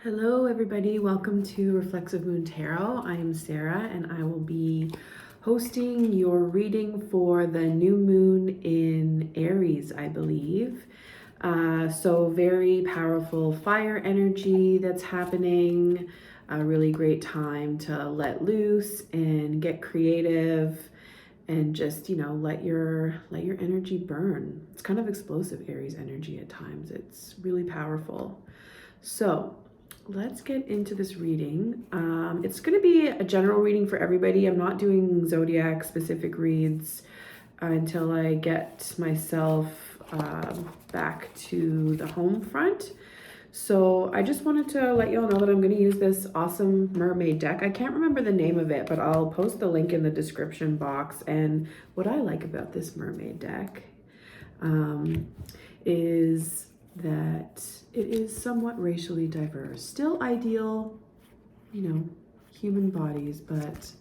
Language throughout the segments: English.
Hello everybody, welcome to Reflexive Moon Tarot. I am Sarah and I will be hosting your reading for the new moon in Aries, I believe. So very powerful fire energy that's happening. A really great time to let loose and get creative and just, let your energy burn. It's kind of explosive Aries energy at times. It's really powerful. So let's get into this reading. It's going to be a general reading for everybody. I'm not doing zodiac specific reads until I get myself back to the home front. So I just wanted to let you all know that I'm going to use this awesome mermaid deck. I can't remember the name of it, but I'll post the link in the description box. And what I like about this mermaid deck is that it is somewhat racially diverse. Still ideal, human bodies, but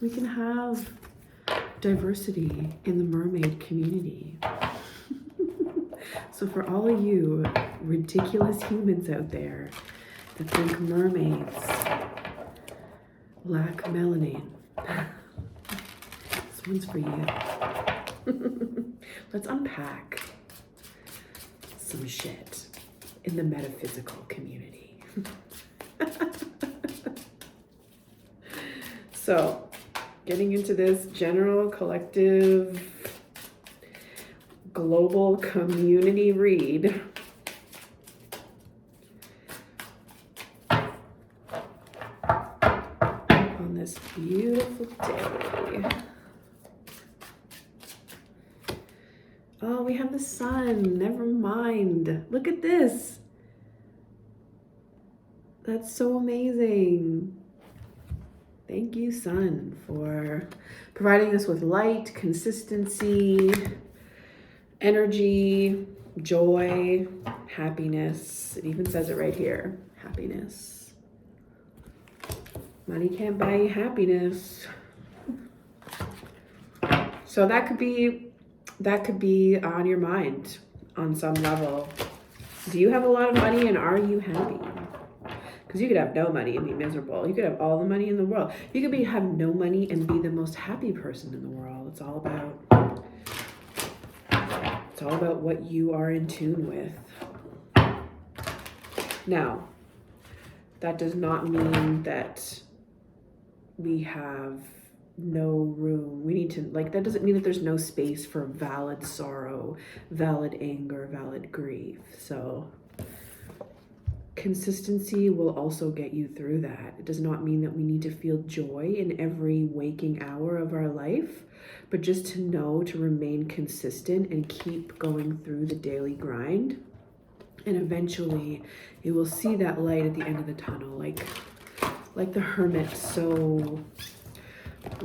we can have diversity in the mermaid community. So for all of you ridiculous humans out there that think mermaids lack melanin, this one's for you. Let's unpack some shit in the metaphysical community. So, getting into this general collective global community read. On this beautiful day. Oh, we have the sun. Never mind. Look at this. That's so amazing. Thank you, sun, for providing us with light, consistency, energy, joy, happiness. It even says it right here. Happiness. Money can't buy you happiness. So that could be on your mind on some level. Do you have a lot of money and are you happy? Because you could have no money and be miserable. You could have all the money in the world. You could have no money and be the most happy person in the world. It's all about what you are in tune with. Now, that does not mean that we have no room. That doesn't mean that there's no space for valid sorrow, valid anger, valid grief. So consistency will also get you through that. It does not mean that we need to feel joy in every waking hour of our life, but just to know to remain consistent and keep going through the daily grind. And eventually you will see that light at the end of the tunnel, like the hermit so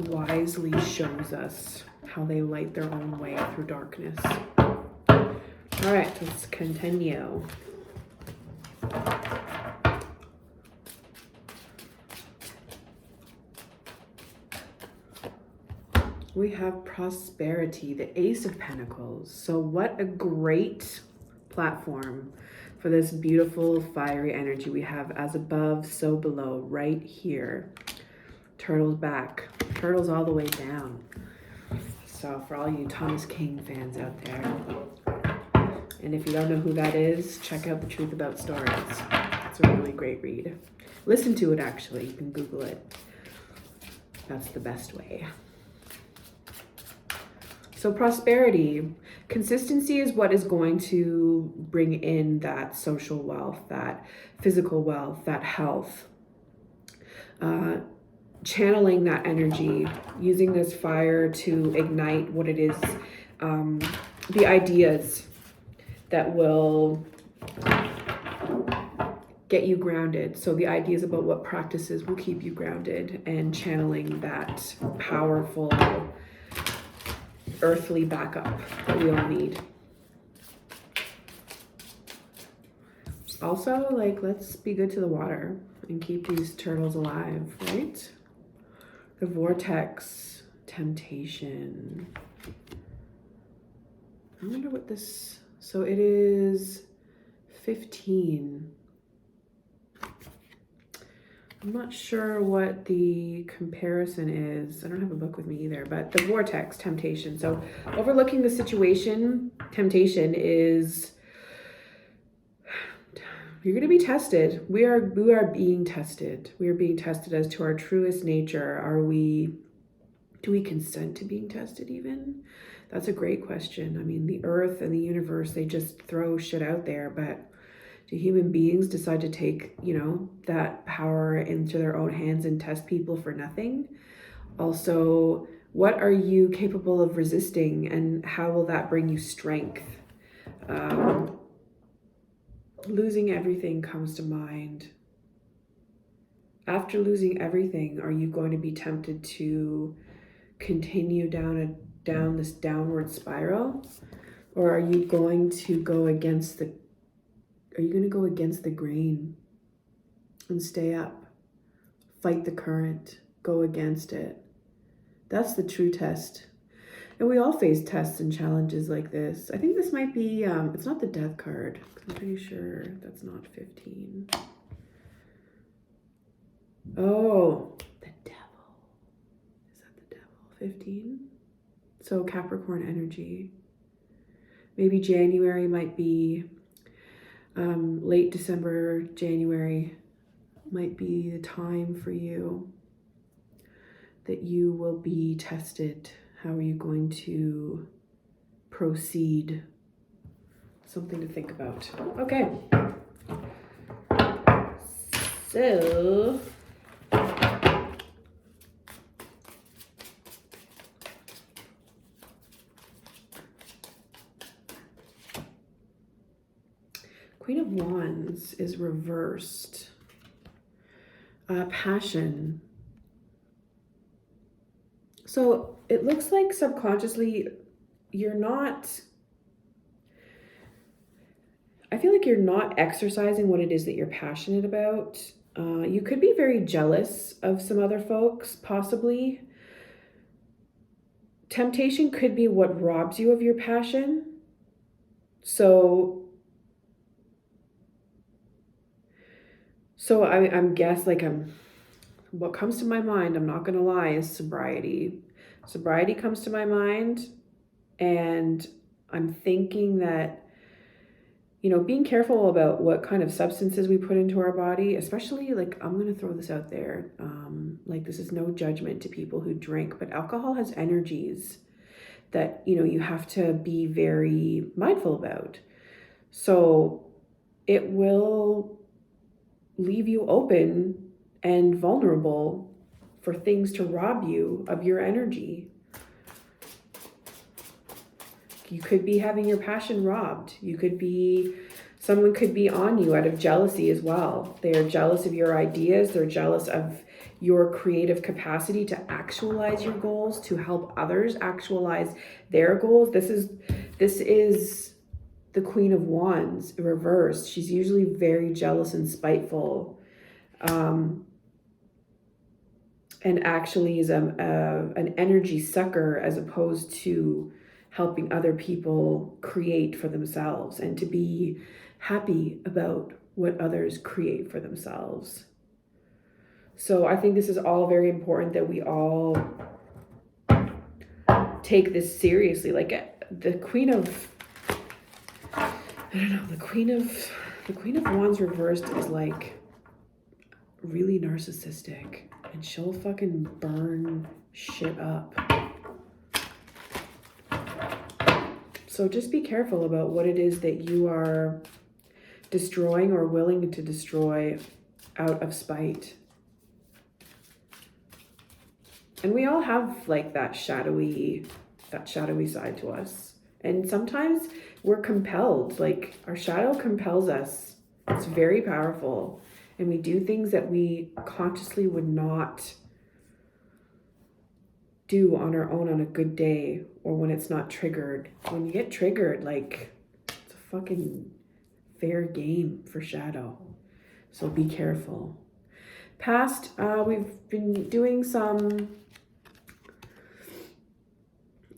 wisely shows us how they light their own way through darkness. All right, let's continue. We have prosperity, the Ace of Pentacles. So what a great platform for this beautiful fiery energy. We have as above, so below, right here. Turtles back, turtles all the way down. So for all you Thomas King fans out there, and if you don't know who that is, check out The Truth About Stories. It's a really great read. Listen to it, actually. You can Google it. That's the best way. So prosperity, consistency is what is going to bring in that social wealth, that physical wealth, that health. Channeling that energy, using this fire to ignite what it is, the ideas that will get you grounded. So the ideas about what practices will keep you grounded and channeling that powerful earthly backup that we all need. Also, let's be good to the water and keep these turtles alive, right? The vortex, temptation. I wonder what this, so it is 15. I'm not sure what the comparison is. I don't have a book with me either, but the vortex, temptation. So overlooking the situation, temptation is you're going to be tested. We are being tested. We are being tested as to our truest nature. Do we consent to being tested even? That's a great question. I mean, the earth and the universe, they just throw shit out there, but do human beings decide to take, that power into their own hands and test people for nothing? Also, what are you capable of resisting, and how will that bring you strength? Losing everything comes to mind. After losing everything, are you going to be tempted to continue down this downward spiral? Or are you going to go against the grain and stay up, fight the current, go against it? That's the true test. And we all face tests and challenges like this. I think this might be, it's not the death card. I'm pretty sure that's not 15. Oh, the devil. Is that the devil? 15? So Capricorn energy. Maybe January might be, late December, January might be the time for you that you will be tested. How are you going to proceed? Something to think about. Okay. So, Queen of Wands is reversed. Passion. So it looks like subconsciously I feel like you're not exercising what it is that you're passionate about. You could be very jealous of some other folks, possibly. Temptation could be what robs you of your passion. So what comes to my mind, I'm not going to lie, is sobriety. Sobriety comes to my mind, and I'm thinking that, being careful about what kind of substances we put into our body, especially, I'm going to throw this out there. This is no judgment to people who drink, but alcohol has energies that, you have to be very mindful about. So it will leave you open and vulnerable for things to rob you of your energy. You could be having your passion robbed. Someone could be on you out of jealousy as well. They are jealous of your ideas. They're jealous of your creative capacity to actualize your goals, to help others actualize their goals. This is the Queen of Wands reversed. She's usually very jealous and spiteful. And actually is an energy sucker, as opposed to helping other people create for themselves and to be happy about what others create for themselves. So I think this is all very important, that we all take this seriously. The Queen of Wands reversed is really narcissistic, and she'll fucking burn shit up. So just be careful about what it is that you are destroying or willing to destroy out of spite. And we all have that shadowy side to us. And sometimes we're compelled, our shadow compels us. It's very powerful. And we do things that we consciously would not do on our own on a good day, or when it's not triggered. When you get triggered, it's a fucking fair game for shadow. So be careful. Past, we've been doing some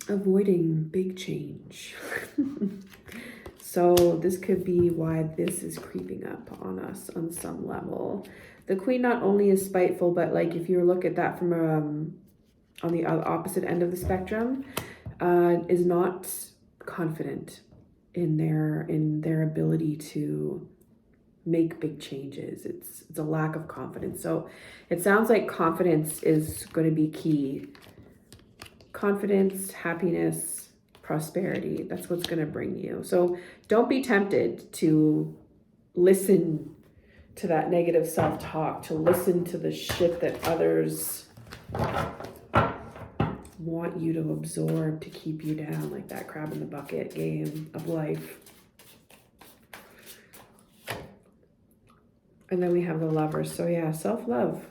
avoiding big change. So this could be why this is creeping up on us on some level. The Queen not only is spiteful, but like if you look at that from on the opposite end of the spectrum, is not confident in their ability to make big changes. It's a lack of confidence. So it sounds like confidence is going to be key. Confidence, happiness, prosperity. That's what's going to bring you. So don't be tempted to listen to that negative self-talk, to listen to the shit that others want you to absorb to keep you down, like that crab in the bucket game of life. And then we have the Lovers. So yeah, self-love.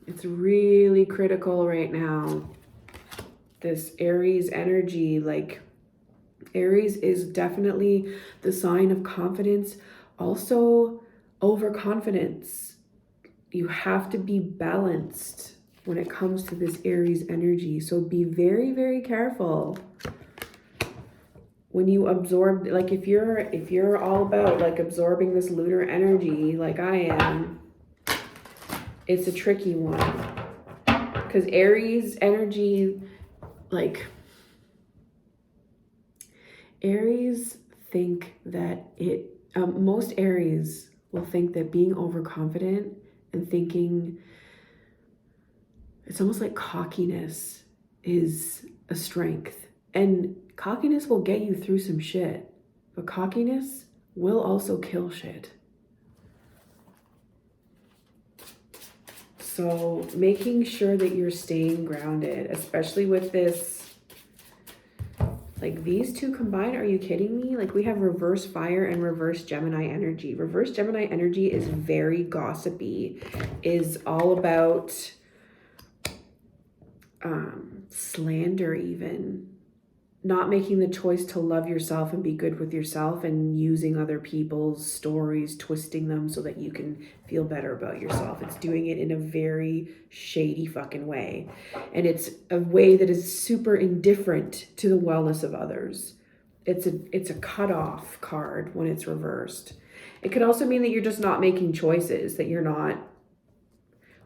It's really critical right now. This Aries energy, like Aries is definitely the sign of confidence, also overconfidence. You have to be balanced when it comes to this Aries energy. So be very, very careful when you absorb, like if you're all about like absorbing this lunar energy like I am, it's a tricky one. Because Aries energy, like Aries think that most Aries will think that being overconfident and thinking it's almost like cockiness is a strength. And cockiness will get you through some shit, but cockiness will also kill shit. So making sure that you're staying grounded, especially with this, like these two combined, are you kidding me? Like we have reverse fire and reverse Gemini energy. Reverse Gemini energy is very gossipy, is all about slander even. Not making the choice to love yourself and be good with yourself and using other people's stories, twisting them so that you can feel better about yourself. It's doing it in a very shady fucking way. And it's a way that is super indifferent to the wellness of others. It's a cutoff card when it's reversed. It could also mean that you're just not making choices, that you're not,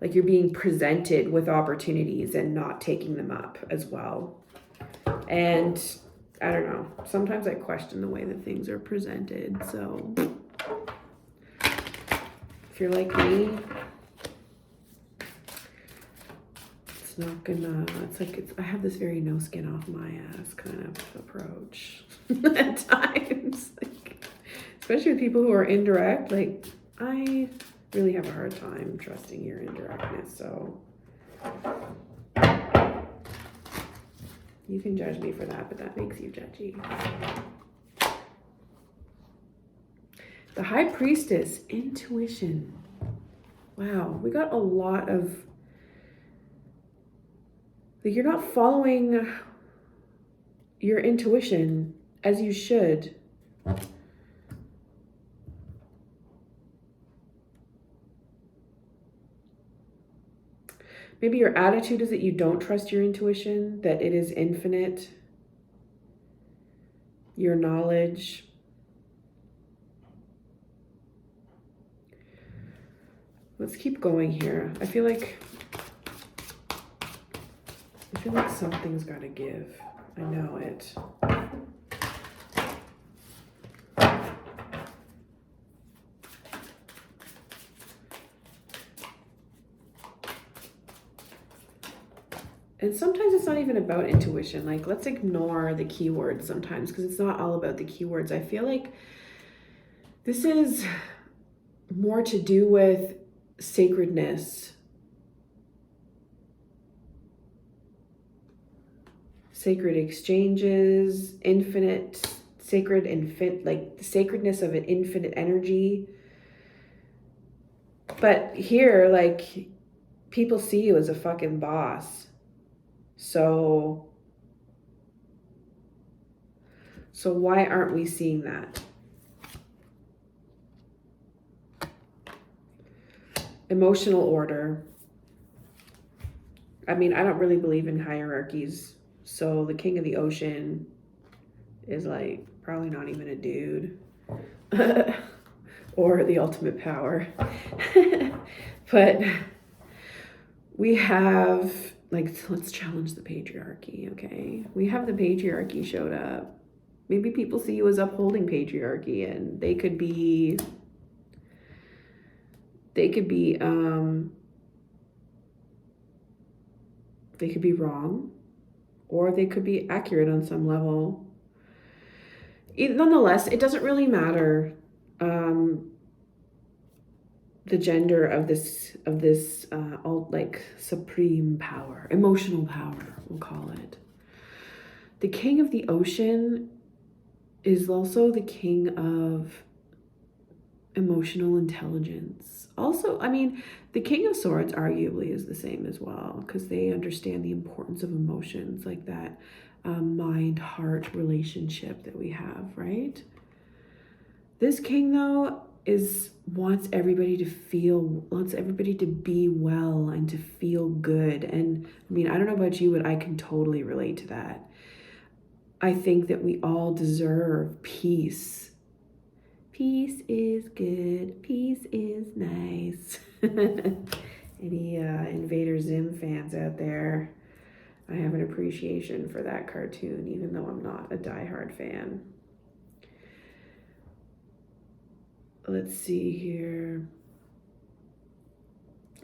like you're being presented with opportunities and not taking them up as well. And I don't know, sometimes I question the way that things are presented. So if you're like me, it's not gonna, it's like, I have this very no skin off my ass kind of approach at times. Like, especially with people who are indirect, like I really have a hard time trusting your indirectness. So you can judge me for that, but that makes you judgy. The High Priestess, intuition. Wow, we got a lot of, like you're not following your intuition as you should. Maybe your attitude is that you don't trust your intuition, that it is infinite, your knowledge. Let's keep going here. I feel like something's got to give. I know it. And sometimes it's not even about intuition. Like, let's ignore the keywords sometimes because it's not all about the keywords. I feel like this is more to do with sacredness. Sacred exchanges, infinite, like the sacredness of an infinite energy. But here, like, people see you as a fucking boss. So why aren't we seeing that? Emotional order. I mean, I don't really believe in hierarchies, So the king of the ocean is like probably not even a dude. Or the ultimate power. But we have, like, let's challenge the patriarchy, okay? We have the patriarchy showed up. Maybe people see you as upholding patriarchy, and they could be wrong, or they could be accurate on some level. Nonetheless, it doesn't really matter the gender of this like supreme power, emotional power, we'll call it. The king of the ocean is also the king of emotional intelligence. Also, I mean, the king of swords arguably is the same as well, because they understand the importance of emotions, like that mind-heart relationship that we have, right? This king, though, wants everybody to be well and to feel good. And I mean, I don't know about you, but I can totally relate to that. I think that we all deserve peace. Peace is good. Peace is nice. Any Invader Zim fans out there? I have an appreciation for that cartoon, even though I'm not a diehard fan. Let's see here.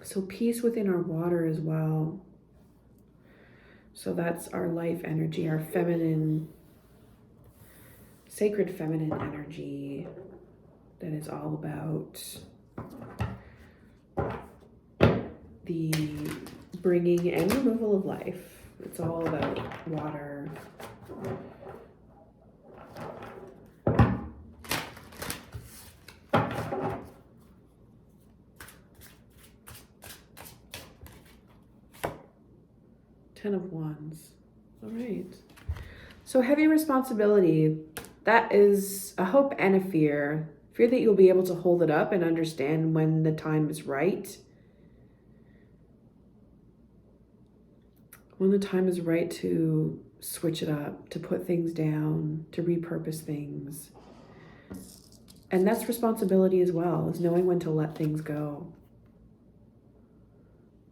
So peace within our water as well. So that's our life energy, our feminine, sacred feminine energy that is all about the bringing and removal of life. It's all about water. Ten of Wands. All right. So heavy responsibility. That is a hope and a fear. Fear that you'll be able to hold it up and understand when the time is right. When the time is right to switch it up, to put things down, to repurpose things. And that's responsibility as well, is knowing when to let things go.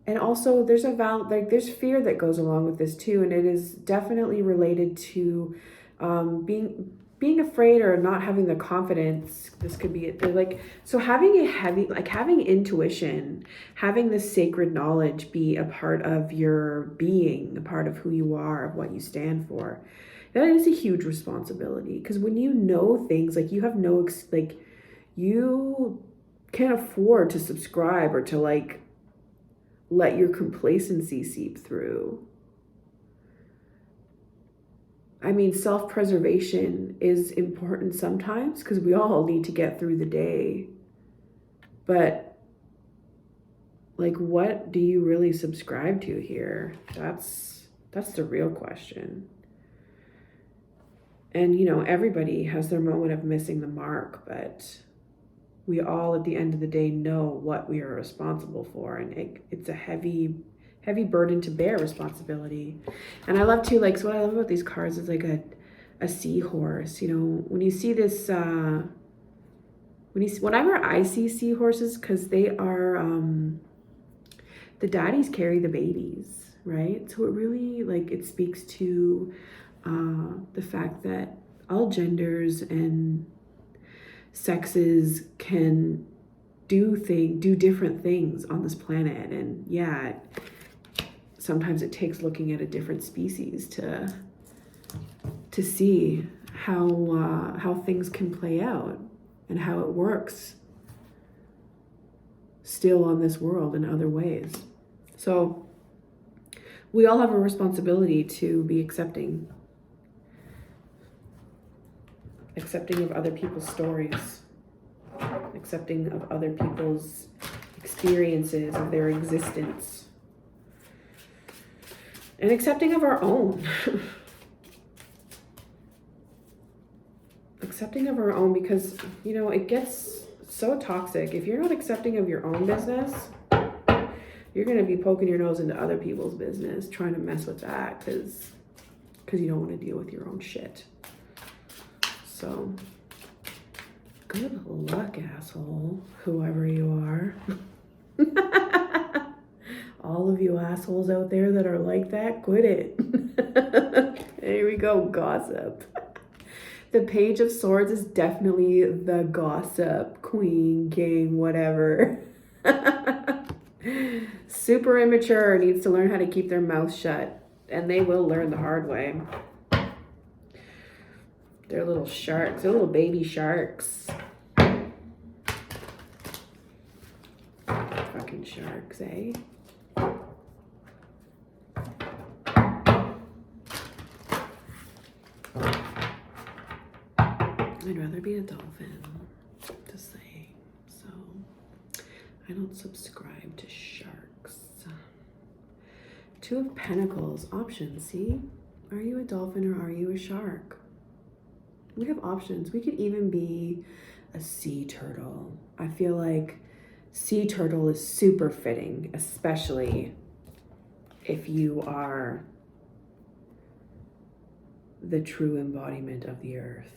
And also there's there's fear that goes along with this too. And it is definitely related to being afraid or not having the confidence. This could be it. Like, so having having intuition, having this sacred knowledge be a part of your being, a part of who you are, of what you stand for. That is a huge responsibility, because when you know things, like you have you can't afford to subscribe or to let your complacency seep through. I mean, self-preservation is important sometimes, because we all need to get through the day. But what do you really subscribe to here? That's the real question. And everybody has their moment of missing the mark, but we all at the end of the day know what we are responsible for, and it's a heavy burden to bear, responsibility. And I love to so what I love about these cards is like a seahorse. When you see this whenever I see seahorses, because they are the daddies carry the babies, right? So it really it speaks to the fact that all genders and sexes can do different things on this planet. And yeah, sometimes it takes looking at a different species to see how things can play out and how it works still on this world in other ways. So we all have a responsibility to be accepting of other people's stories, accepting of other people's experiences, of their existence, and accepting of our own. Accepting of our own, because, it gets so toxic. If you're not accepting of your own business, you're going to be poking your nose into other people's business, trying to mess with that, because because you don't want to deal with your own shit. So, good luck, asshole, whoever you are. All of you assholes out there that are like that, quit it. Here we go, gossip. The Page of Swords is definitely the gossip queen, king, whatever. Super immature, needs to learn how to keep their mouth shut. And they will learn the hard way. They're little sharks. They're little baby sharks. Fucking sharks, eh? I'd rather be a dolphin, just saying. So, I don't subscribe to sharks. Two of Pentacles, options, see? Are you a dolphin or are you a shark? We have options. We could even be a sea turtle. I feel like sea turtle is super fitting, especially if you are the true embodiment of the earth.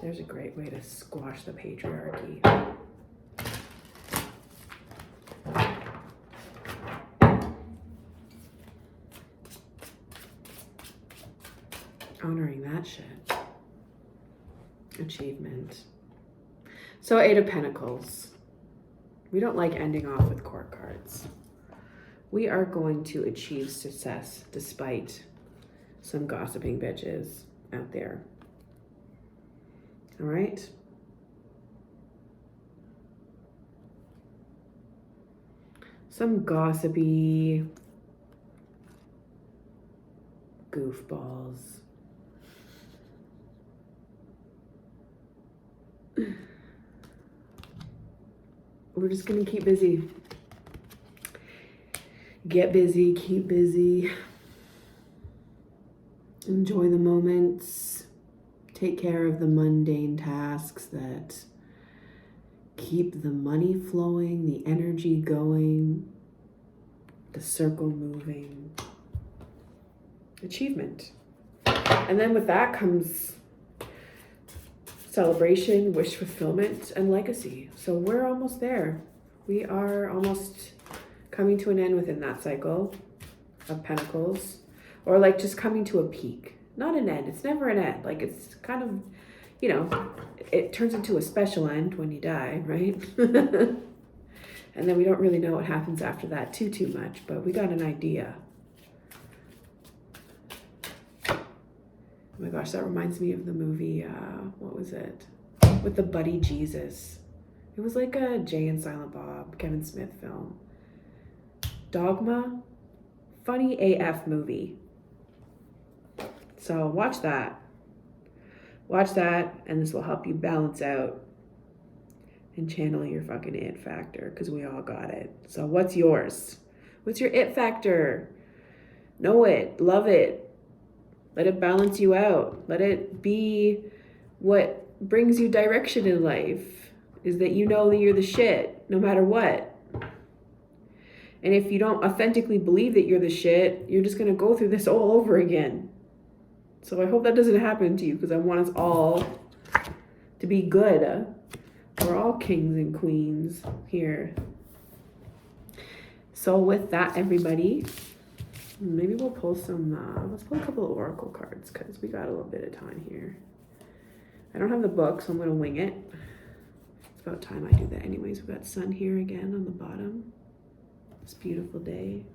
There's a great way to squash the patriarchy. Honoring that shit. Achievement. So 8 of Pentacles. We don't like ending off with court cards. We are going to achieve success despite some gossiping bitches out there. All right. Some gossipy goofballs. We're just gonna keep busy. Get busy, keep busy. Enjoy the moments. Take care of the mundane tasks that keep the money flowing, the energy going, the circle moving. Achievement. And then with that comes celebration, wish fulfillment, and legacy. So we're almost there. We are almost coming to an end within that cycle of Pentacles, or like just coming to a peak. Not an end. It's never an end. Like it's kind of, you know, it turns into a special end when you die, right? And then we don't really know what happens after that too much, but we got an idea. Oh my gosh, that reminds me of the movie, what was it? With the buddy Jesus. It was like a Jay and Silent Bob, Kevin Smith film. Dogma, funny AF movie. So watch that. Watch that, and this will help you balance out and channel your fucking it factor, because we all got it. So what's yours? What's your it factor? Know it, love it. Let it balance you out. Let it be what brings you direction in life, is that you know that you're the shit, no matter what. And if you don't authentically believe that you're the shit, you're just gonna go through this all over again. So I hope that doesn't happen to you, because I want us all to be good. We're all kings and queens here. So with that, everybody, maybe we'll pull some, let's pull a couple of oracle cards, because we got a little bit of time here. I don't have the book, so I'm going to wing it. It's about time I do that anyways. We've got sun here again on the bottom. This beautiful day.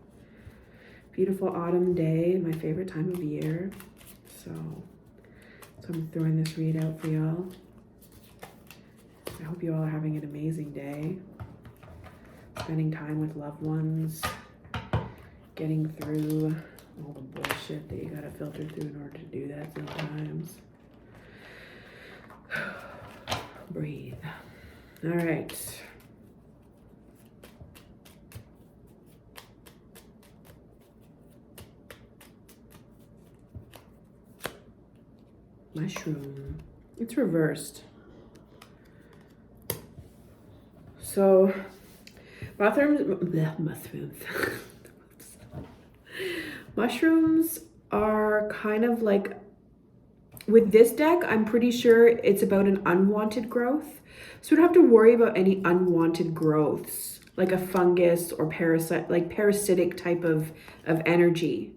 Beautiful autumn day, my favorite time of year. So I'm throwing this read out for y'all. I hope you all are having an amazing day. Spending time with loved ones. Getting through all the bullshit that you gotta filter through in order to do that sometimes. Breathe. All right. Mushroom. It's reversed. So Mushrooms. Mushrooms are kind of like, with this deck, I'm pretty sure it's about an unwanted growth. So we don't have to worry about any unwanted growths, like a fungus or parasite, like parasitic type of energy.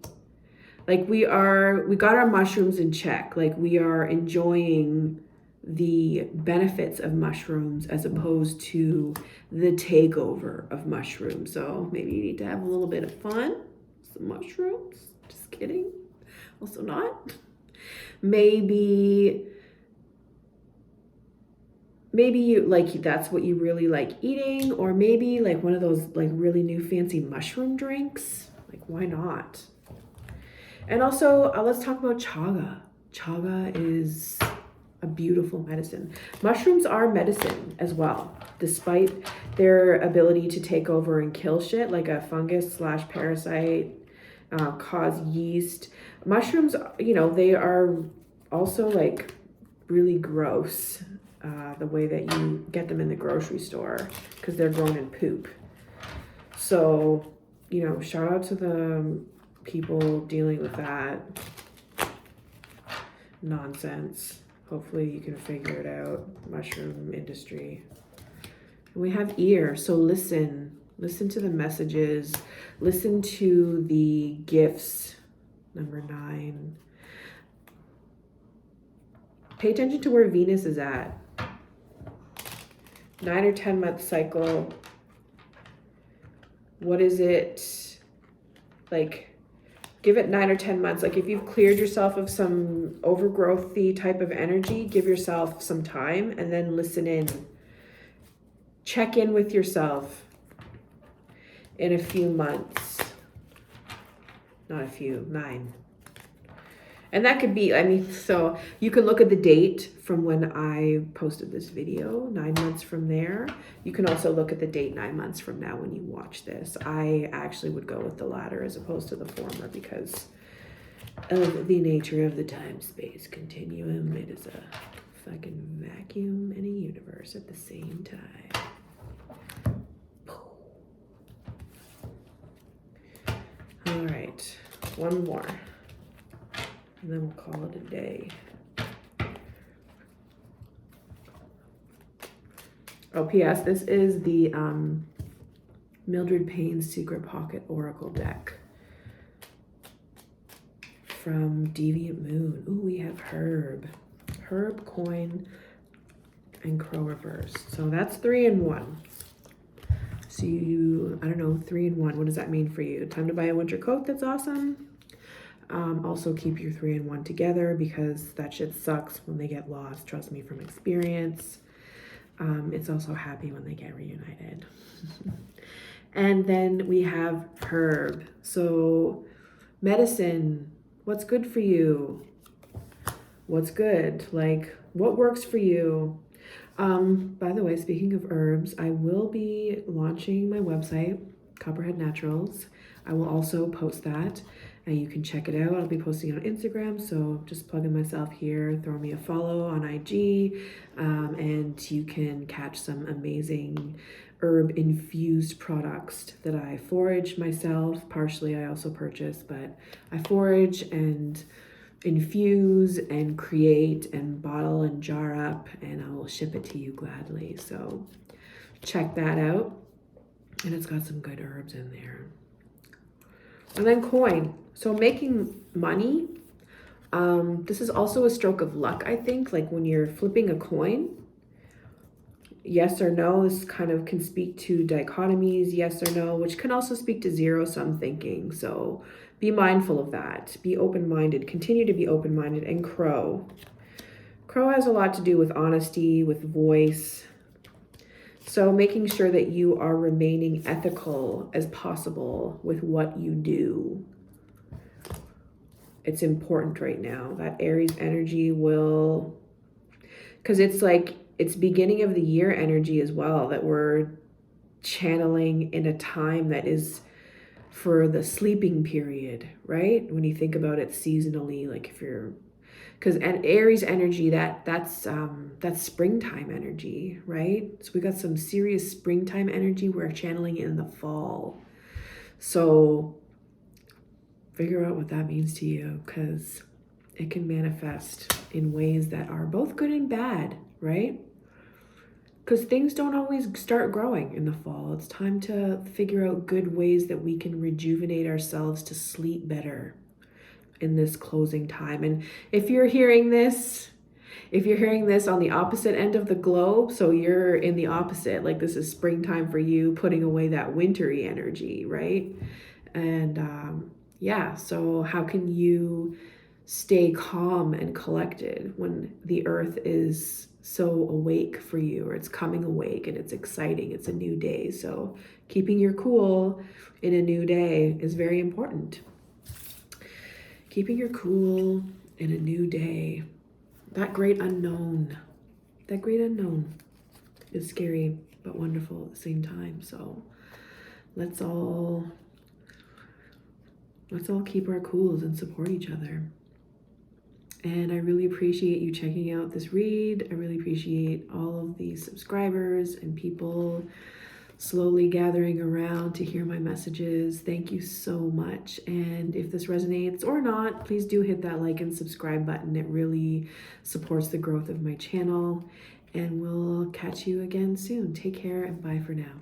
Like we got our mushrooms in check. Like we are enjoying the benefits of mushrooms as opposed to the takeover of mushrooms. So maybe you need to have a little bit of fun. Some mushrooms. Just kidding. Also not. Maybe you like, that's what you really like eating, or maybe like one of those like really new fancy mushroom drinks. Like why not? And also let's talk about chaga. Chaga is a beautiful medicine. Mushrooms are medicine as well, despite their ability to take over and kill shit like a fungus / parasite, cause yeast. Mushrooms, you know, they are also like really gross, the way that you get them in the grocery store, because they're grown in poop. So, you know, shout out to the people dealing with that nonsense. Hopefully you can figure it out, mushroom industry. We have ear, so listen to the messages, listen to the gifts. Number 9. Pay attention to where Venus is at. 9 or 10 month cycle. What is it? Like, give it 9 or 10 months. Like if you've cleared yourself of some overgrowthy type of energy, give yourself some time and then listen in. Check in with yourself in a few months. Not a few, 9. And that could be, I mean, so you can look at the date from when I posted this video, 9 months from there. You can also look at the date 9 months from now when you watch this. I actually would go with the latter as opposed to the former because of the nature of the time-space continuum. It is a fucking vacuum and a universe at the same time. All right, one more. And then we'll call it a day. Oh, P.S. This is the Mildred Payne Secret Pocket Oracle deck from Deviant Moon. Ooh, we have Herb, Coin, and Crow reversed. So that's 3 in 1. So you, I don't know, 3 in 1. What does that mean for you? Time to buy a winter coat? That's awesome. Also keep your 3 in 1 together because that shit sucks when they get lost. Trust me from experience. It's also happy when they get reunited. And then we have Herb. So medicine, what's good for you? What's good? Like what works for you? By the way, speaking of herbs, I will be launching my website, Copperhead Naturals. I will also post that. And you can check it out. I'll be posting it on Instagram, so just plugging myself here. Throw me a follow on IG, and you can catch some amazing herb-infused products that I forage myself. Partially, I also purchase, but I forage and infuse and create and bottle and jar up, and I will ship it to you gladly. So check that out. And it's got some good herbs in there. And then coin. So making money, this is also a stroke of luck, I think. Like when you're flipping a coin, yes or no, this kind of can speak to dichotomies, yes or no, which can also speak to zero-sum thinking. So be mindful of that. Be open-minded. Continue to be open-minded. And Crow. Crow has a lot to do with honesty, with voice. So making sure that you are remaining ethical as possible with what you do. It's important right now. That Aries energy will, because it's like, it's beginning of the year energy as well, that we're channeling in a time that is for the sleeping period, right? When you think about it seasonally, like if you're because Aries energy, that's springtime energy, right? So we got some serious springtime energy. We're channeling it in the fall. So figure out what that means to you, because it can manifest in ways that are both good and bad, right? Because things don't always start growing in the fall. It's time to figure out good ways that we can rejuvenate ourselves to sleep better in this closing time. And if you're hearing this on the opposite end of the globe, so you're in the opposite, like this is springtime for you, putting away that wintry energy, right? And yeah, so how can you stay calm and collected when the earth is so awake for you, or it's coming awake and it's exciting, it's a new day. So keeping your cool in a new day is very important. Keeping your cool in a new day. That great unknown is scary but wonderful at the same time. So let's all keep our cools and support each other. And I really appreciate you checking out this read. I really appreciate all of these subscribers and people slowly gathering around to hear my messages. Thank you so much. And if this resonates or not, please do hit that like and subscribe button. It really supports the growth of my channel. And we'll catch you again soon. Take care and bye for now.